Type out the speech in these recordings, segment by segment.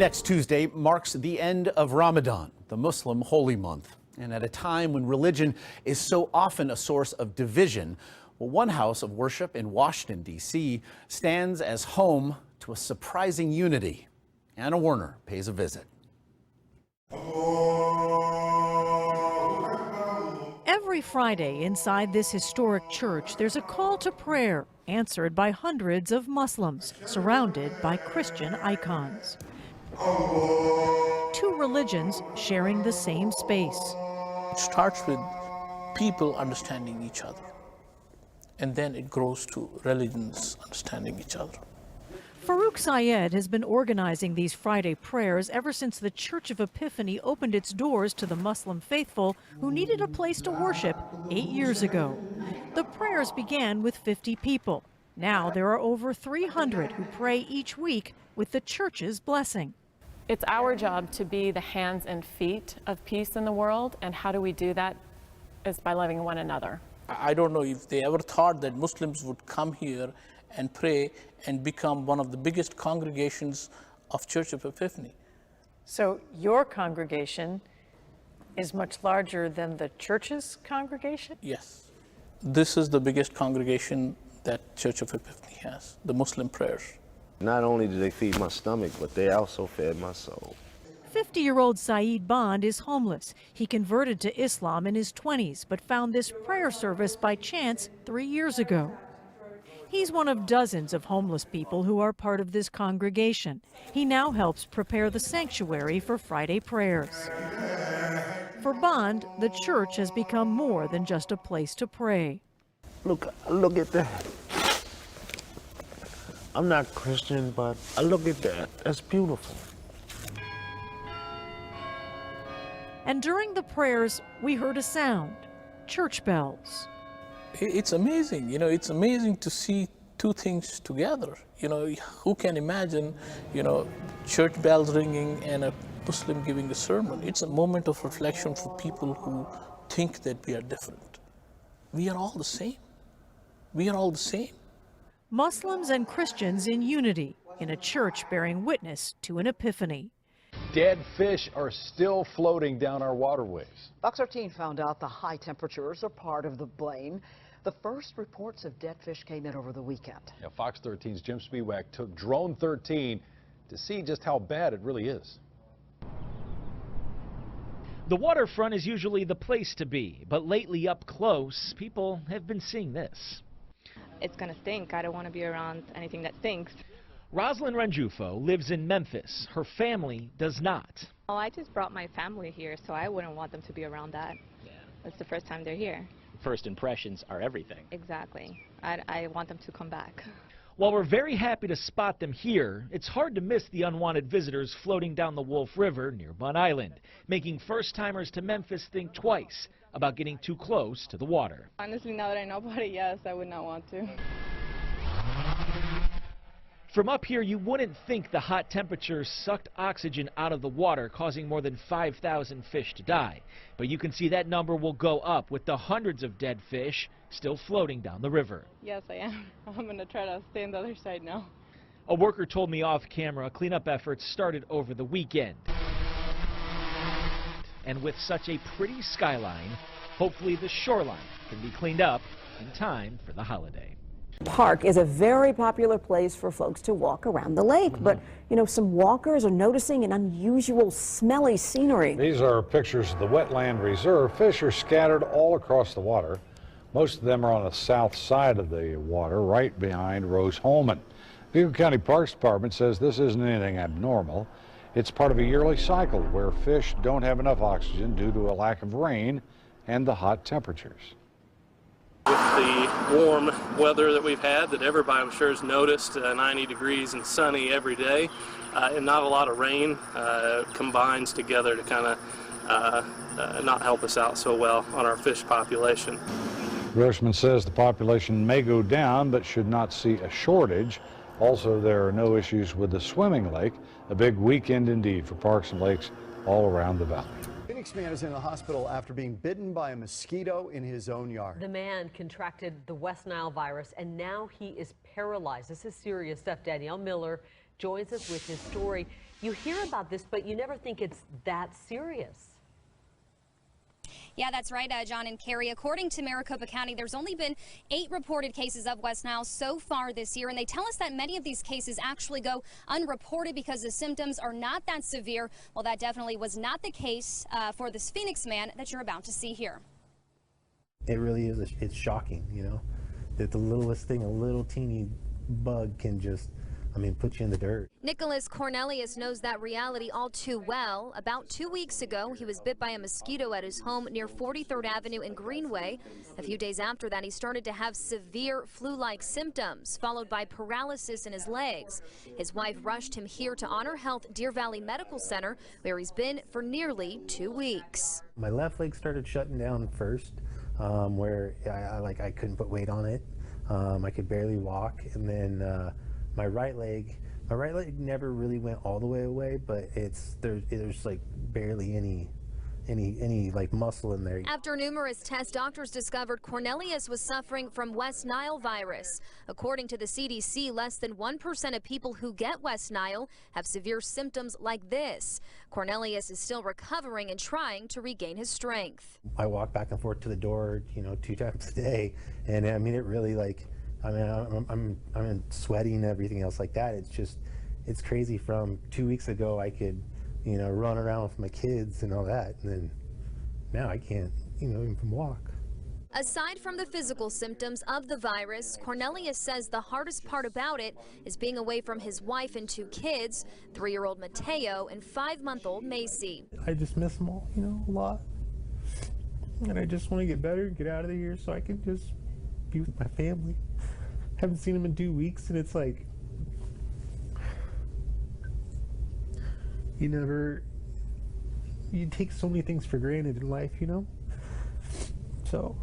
Next Tuesday marks the end of Ramadan, the Muslim holy month. And at a time when religion is so often a source of division, well, one house of worship in Washington, D.C. stands as home to a surprising unity. Anna Werner pays a visit. Every Friday inside this historic church, there's a call to prayer answered by hundreds of Muslims surrounded by Christian icons. Two religions sharing the same space. It starts with people understanding each other, and then it grows to religions understanding each other. Farouk Syed has been organizing these Friday prayers ever since the Church of Epiphany opened its doors to the Muslim faithful who needed a place to worship 8 years ago. The prayers began with 50 people. Now there are over 300 who pray each week with the church's blessing. It's our job to be the hands and feet of peace in the world, and how do we do that is by loving one another. I don't know if they ever thought that Muslims would come here and pray and become one of the biggest congregations of Church of Epiphany. So your congregation is much larger than the church's congregation? Yes. This is the biggest congregation that Church of Epiphany has, the Muslim prayers. Not only do they feed my stomach, but they also fed my soul. 50-year-old Saeed Bond is homeless. He converted to Islam in his 20s, but found this prayer service by chance 3 years ago. He's one of dozens of homeless people who are part of this congregation. He now helps prepare the sanctuary for Friday prayers. For Bond, the church has become more than just a place to pray. Look at that. I'm not Christian, but I look at that. That's beautiful. And during the prayers, we heard a sound, church bells. It's amazing, it's amazing to see two things together. Who can imagine, church bells ringing and a Muslim giving a sermon? It's a moment of reflection for people who think that we are different. We are all the same. We are all the same. Muslims and Christians in unity in a church bearing witness to an epiphany. Dead fish are still floating down our waterways. Fox 13 found out the high temperatures are part of the blame. The first reports of dead fish came in over the weekend. Yeah, Fox 13's Jim Spiewak took Drone 13 to see just how bad it really is. The waterfront is usually the place to be, but lately up close, people have been seeing this. It's gonna stink. I don't want to be around anything that stinks. Roslyn Ranjufo lives in Memphis. Her family does not. Oh, I just brought my family here, so I wouldn't want them to be around that. Yeah. It's the first time they're here. First impressions are everything. Exactly. I want them to come back. While we're very happy to spot them here, it's hard to miss the unwanted visitors floating down the Wolf River near Bun Island, making first-timers to Memphis think twice about getting too close to the water. Honestly, now that I know about it, yes, I would not want to. From up here, you wouldn't think the hot temperatures sucked oxygen out of the water, causing more than 5,000 fish to die. But you can see that number will go up with the hundreds of dead fish still floating down the river. Yes, I am. I'm going to try to stay on the other side now. A worker told me off camera cleanup efforts started over the weekend. And with such a pretty skyline, hopefully the shoreline can be cleaned up in time for the holiday. Park is a very popular place for folks to walk around the lake, but some walkers are noticing an unusual smelly scenery. These are pictures of the wetland reserve. Fish are scattered all across the water. Most of them are on the south side of the water, right behind Rose Holman. Vigo County Parks Department says this isn't anything abnormal. It's part of a yearly cycle where fish don't have enough oxygen due to a lack of rain and the hot temperatures. With the warm weather that we've had, that everybody I'm sure has noticed, 90 degrees and sunny every day, and not a lot of rain combines together to kind of not help us out so well on our fish population. Grossman says the population may go down but should not see a shortage. Also, there are no issues with the swimming lake. A big weekend indeed for parks and lakes all around the valley. Phoenix man is in the hospital after being bitten by a mosquito in his own yard. The man contracted the West Nile virus and now he is paralyzed. This is serious stuff. Danielle Miller joins us with his story. You hear about this, but you never think it's that serious. Yeah, that's right, John and Carrie. According to Maricopa County, there's only been 8 reported cases of West Nile so far this year, and they tell us that many of these cases actually go unreported because the symptoms are not that severe. Well, that definitely was not the case for this Phoenix man that you're about to see here. It really is, it's shocking, you know, that the littlest thing, a little teeny bug can just, put you in the dirt. Nicholas Cornelius knows that reality all too well. About 2 weeks ago, he was bit by a mosquito at his home near 43rd Avenue in Greenway. A few days after that, he started to have severe flu-like symptoms, followed by paralysis in his legs. His wife rushed him here to Honor Health Deer Valley Medical Center, where he's been for nearly 2 weeks. My left leg started shutting down first, where I couldn't put weight on it. I could barely walk, and then my right leg never really went all the way away, but there's like barely any like muscle in there. After numerous tests, doctors discovered Cornelius was suffering from West Nile virus. According to the CDC, less than 1% of people who get West Nile have severe symptoms like this. Cornelius is still recovering and trying to regain his strength. I walk back and forth to the door, 2 times a day, and it really I'm sweating and everything else like that. It's crazy. From 2 weeks ago, I could, run around with my kids and all that, and then now I can't, even walk. Aside from the physical symptoms of the virus, Cornelius says the hardest part about it is being away from his wife and 2 kids, 3-year-old Mateo and 5-month-old Macy. I just miss them all, a lot. And I just want to get better and get out of here so I can just be with my family. Haven't seen them in 2 weeks, and it's like you take so many things for granted in life, So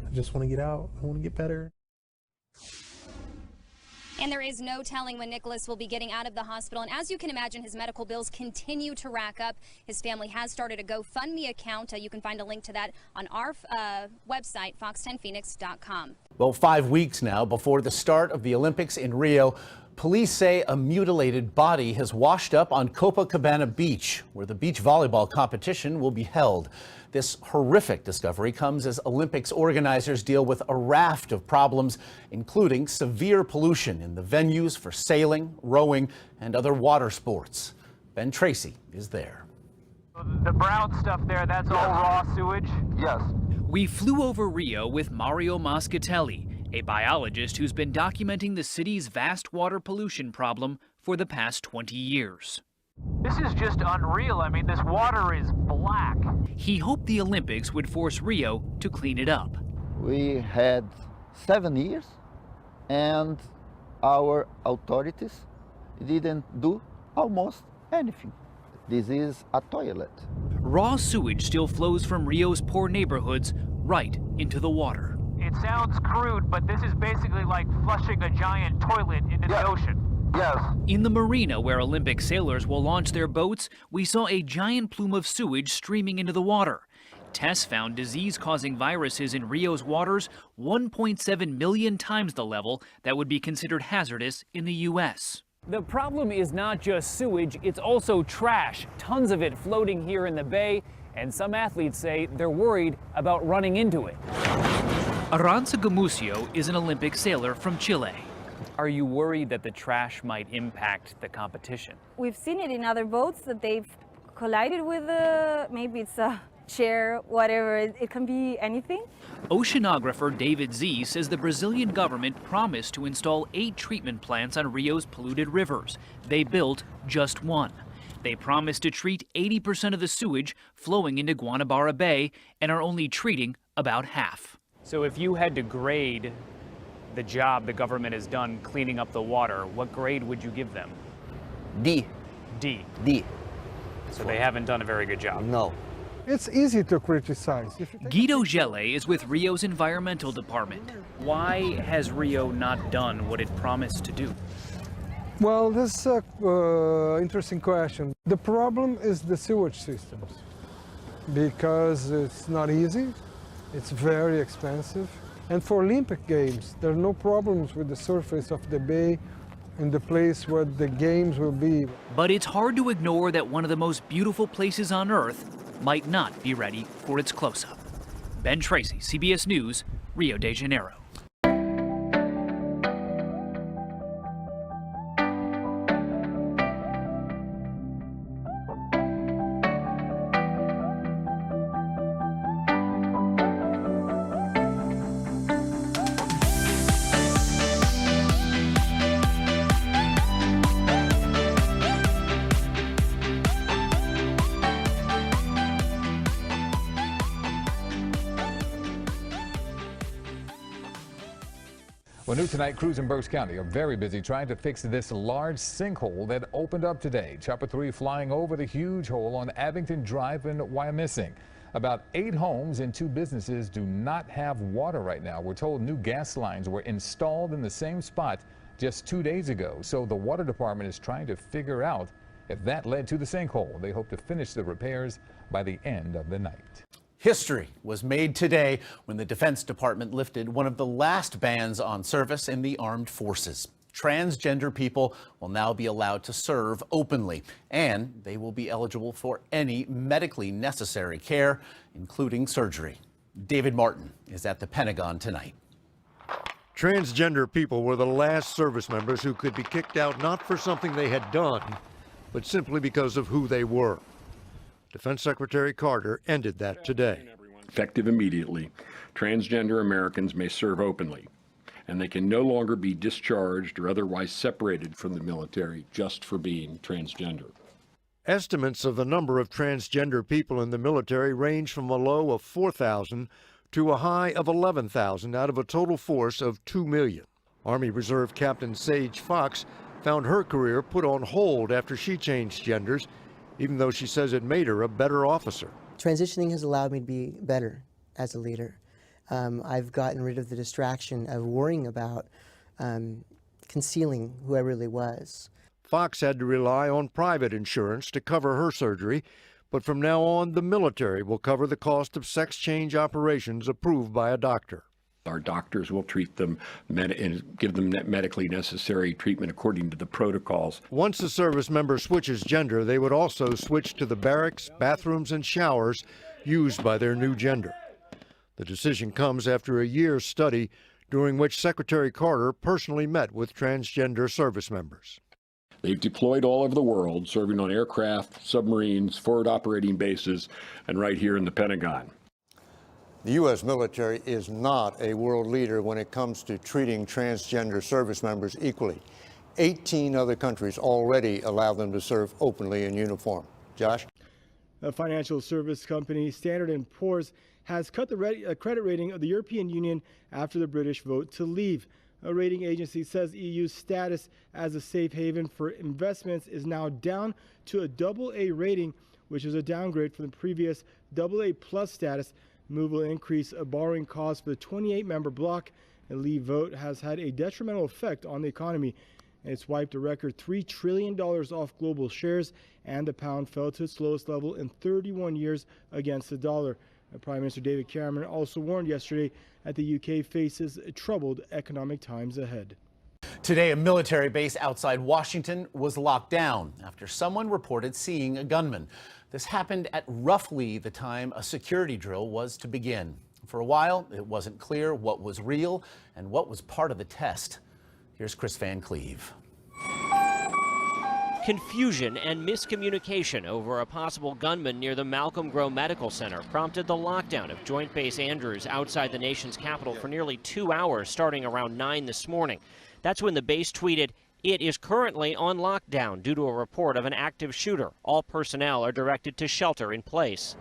I just want to get out. I want to get better. And there is no telling when Nicholas will be getting out of the hospital. And as you can imagine, his medical bills continue to rack up. His family has started a GoFundMe account. You can find a link to that on our website, fox10phoenix.com. Well, 5 weeks now before the start of the Olympics in Rio, police say a mutilated body has washed up on Copacabana Beach, where the beach volleyball competition will be held. This horrific discovery comes as Olympics organizers deal with a raft of problems, including severe pollution in the venues for sailing, rowing, and other water sports. Ben Tracy is there. The brown stuff there, that's all raw sewage? Yes. We flew over Rio with Mario Moschitelli, a biologist who's been documenting the city's vast water pollution problem for the past 20 years. This is just unreal. This water is black. He hoped the Olympics would force Rio to clean it up. We had 7 years, and our authorities didn't do almost anything. This is a toilet. Raw sewage still flows from Rio's poor neighborhoods right into the water. It sounds crude, but this is basically like flushing a giant toilet into the ocean. Yes. In the marina where Olympic sailors will launch their boats, we saw a giant plume of sewage streaming into the water. Tests found disease-causing viruses in Rio's waters 1.7 million times the level that would be considered hazardous in the U.S. The problem is not just sewage, it's also trash. Tons of it floating here in the bay, and some athletes say they're worried about running into it. Aranza Gamusio is an Olympic sailor from Chile. Are you worried that the trash might impact the competition? We've seen it in other boats that they've collided with, maybe it's a chair, whatever, it can be anything. Oceanographer David Z says the Brazilian government promised to install 8 treatment plants on Rio's polluted rivers. They built just 1. They promised to treat 80% of the sewage flowing into Guanabara Bay and are only treating about half. So if you had to grade the job the government has done cleaning up the water, what grade would you give them? D. D. D. So they haven't done a very good job. No. It's easy to criticize. Guido Gelle is with Rio's environmental department. Why has Rio not done what it promised to do? Well, this is an interesting question. The problem is the sewage systems, because it's not easy, it's very expensive. And for Olympic Games, there are no problems with the surface of the bay in the place where the games will be. But it's hard to ignore that one of the most beautiful places on Earth might not be ready for its close-up. Ben Tracy, CBS News, Rio de Janeiro. Well, new tonight, crews in Berks County are very busy trying to fix this large sinkhole that opened up today. Chopper 3 flying over the huge hole on Abington Drive in Wyomissing. About 8 homes and 2 businesses do not have water right now. We're told new gas lines were installed in the same spot just 2 days ago. So the water department is trying to figure out if that led to the sinkhole. They hope to finish the repairs by the end of the night. History was made today when the Defense Department lifted one of the last bans on service in the armed forces. Transgender people will now be allowed to serve openly, and they will be eligible for any medically necessary care, including surgery. David Martin is at the Pentagon tonight. Transgender people were the last service members who could be kicked out not for something they had done, but simply because of who they were. Defense Secretary Carter ended that today. Effective immediately, transgender Americans may serve openly, and they can no longer be discharged or otherwise separated from the military just for being transgender. Estimates of the number of transgender people in the military range from a low of 4,000 to a high of 11,000 out of a total force of 2 million. Army Reserve Captain Sage Fox found her career put on hold after she changed genders, even though she says it made her a better officer. Transitioning has allowed me to be better as a leader. I've gotten rid of the distraction of worrying about concealing who I really was. Fox had to rely on private insurance to cover her surgery, but from now on, the military will cover the cost of sex change operations approved by a doctor. Our doctors will treat them and give them medically necessary treatment according to the protocols. Once a service member switches gender, they would also switch to the barracks, bathrooms, and showers used by their new gender. The decision comes after a year's study during which Secretary Carter personally met with transgender service members. They've deployed all over the world, serving on aircraft, submarines, forward operating bases, and right here in the Pentagon. The U.S. military is not a world leader when it comes to treating transgender service members equally. 18 other countries already allow them to serve openly in uniform. Josh? A financial service company, Standard & Poor's, has cut the credit rating of the European Union after the British vote to leave. A rating agency says EU's status as a safe haven for investments is now down to a AA rating, which is a downgrade from the previous AA+ status. The move will increase a borrowing cost for the 28-member bloc. A leave vote has had a detrimental effect on the economy. It's wiped a record $3 trillion off global shares, and the pound fell to its lowest level in 31 years against the dollar. Prime Minister David Cameron also warned yesterday that the UK faces troubled economic times ahead. Today, a military base outside Washington was locked down after someone reported seeing a gunman. This happened at roughly the time a security drill was to begin. For a while, it wasn't clear what was real and what was part of the test. Here's Chris Van Cleve. Confusion and miscommunication over a possible gunman near the Malcolm Grow Medical Center prompted the lockdown of Joint Base Andrews outside the nation's capital for nearly 2 hours, starting around 9 this morning. That's when the base tweeted, "It is currently on lockdown due to a report of an active shooter. All personnel are directed to shelter in place."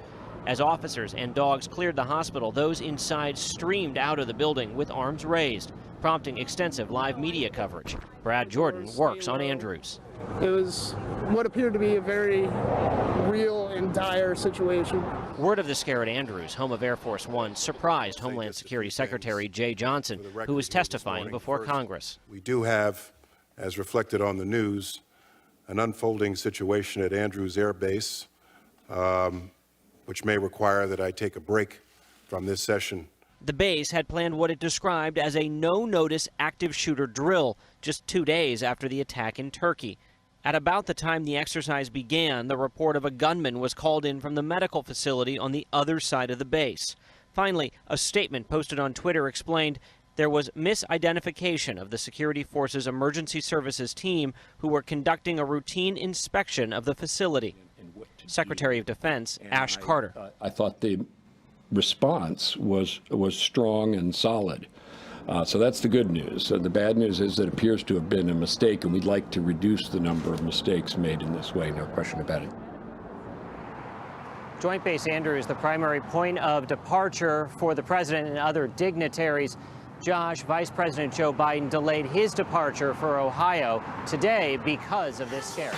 As officers and dogs cleared the hospital, those inside streamed out of the building with arms raised, prompting extensive live media coverage. Brad Jordan works on Andrews. It was what appeared to be a very real and dire situation. Word of the scare at Andrews, home of Air Force One, surprised Homeland Security Secretary Jay Johnson, who was testifying before Congress. We do have, as reflected on the news, an unfolding situation at Andrews Air Base, which may require that I take a break from this session The base had planned what it described as a no-notice active shooter drill just 2 days after the attack in Turkey. At about the time the exercise began, the report of a gunman was called in from the medical facility on the other side of the base. Finally, a statement posted on Twitter explained there was misidentification of the security force's emergency services team who were conducting a routine inspection of the facility. Secretary of Defense Ash Carter. I thought the response was strong and solid. So that's the good news. The bad news is it appears to have been a mistake, and we'd like to reduce the number of mistakes made in this way, no question about it. Joint Base Andrews, the primary point of departure for the president and other dignitaries. Josh, Vice President Joe Biden delayed his departure for Ohio today because of this scare.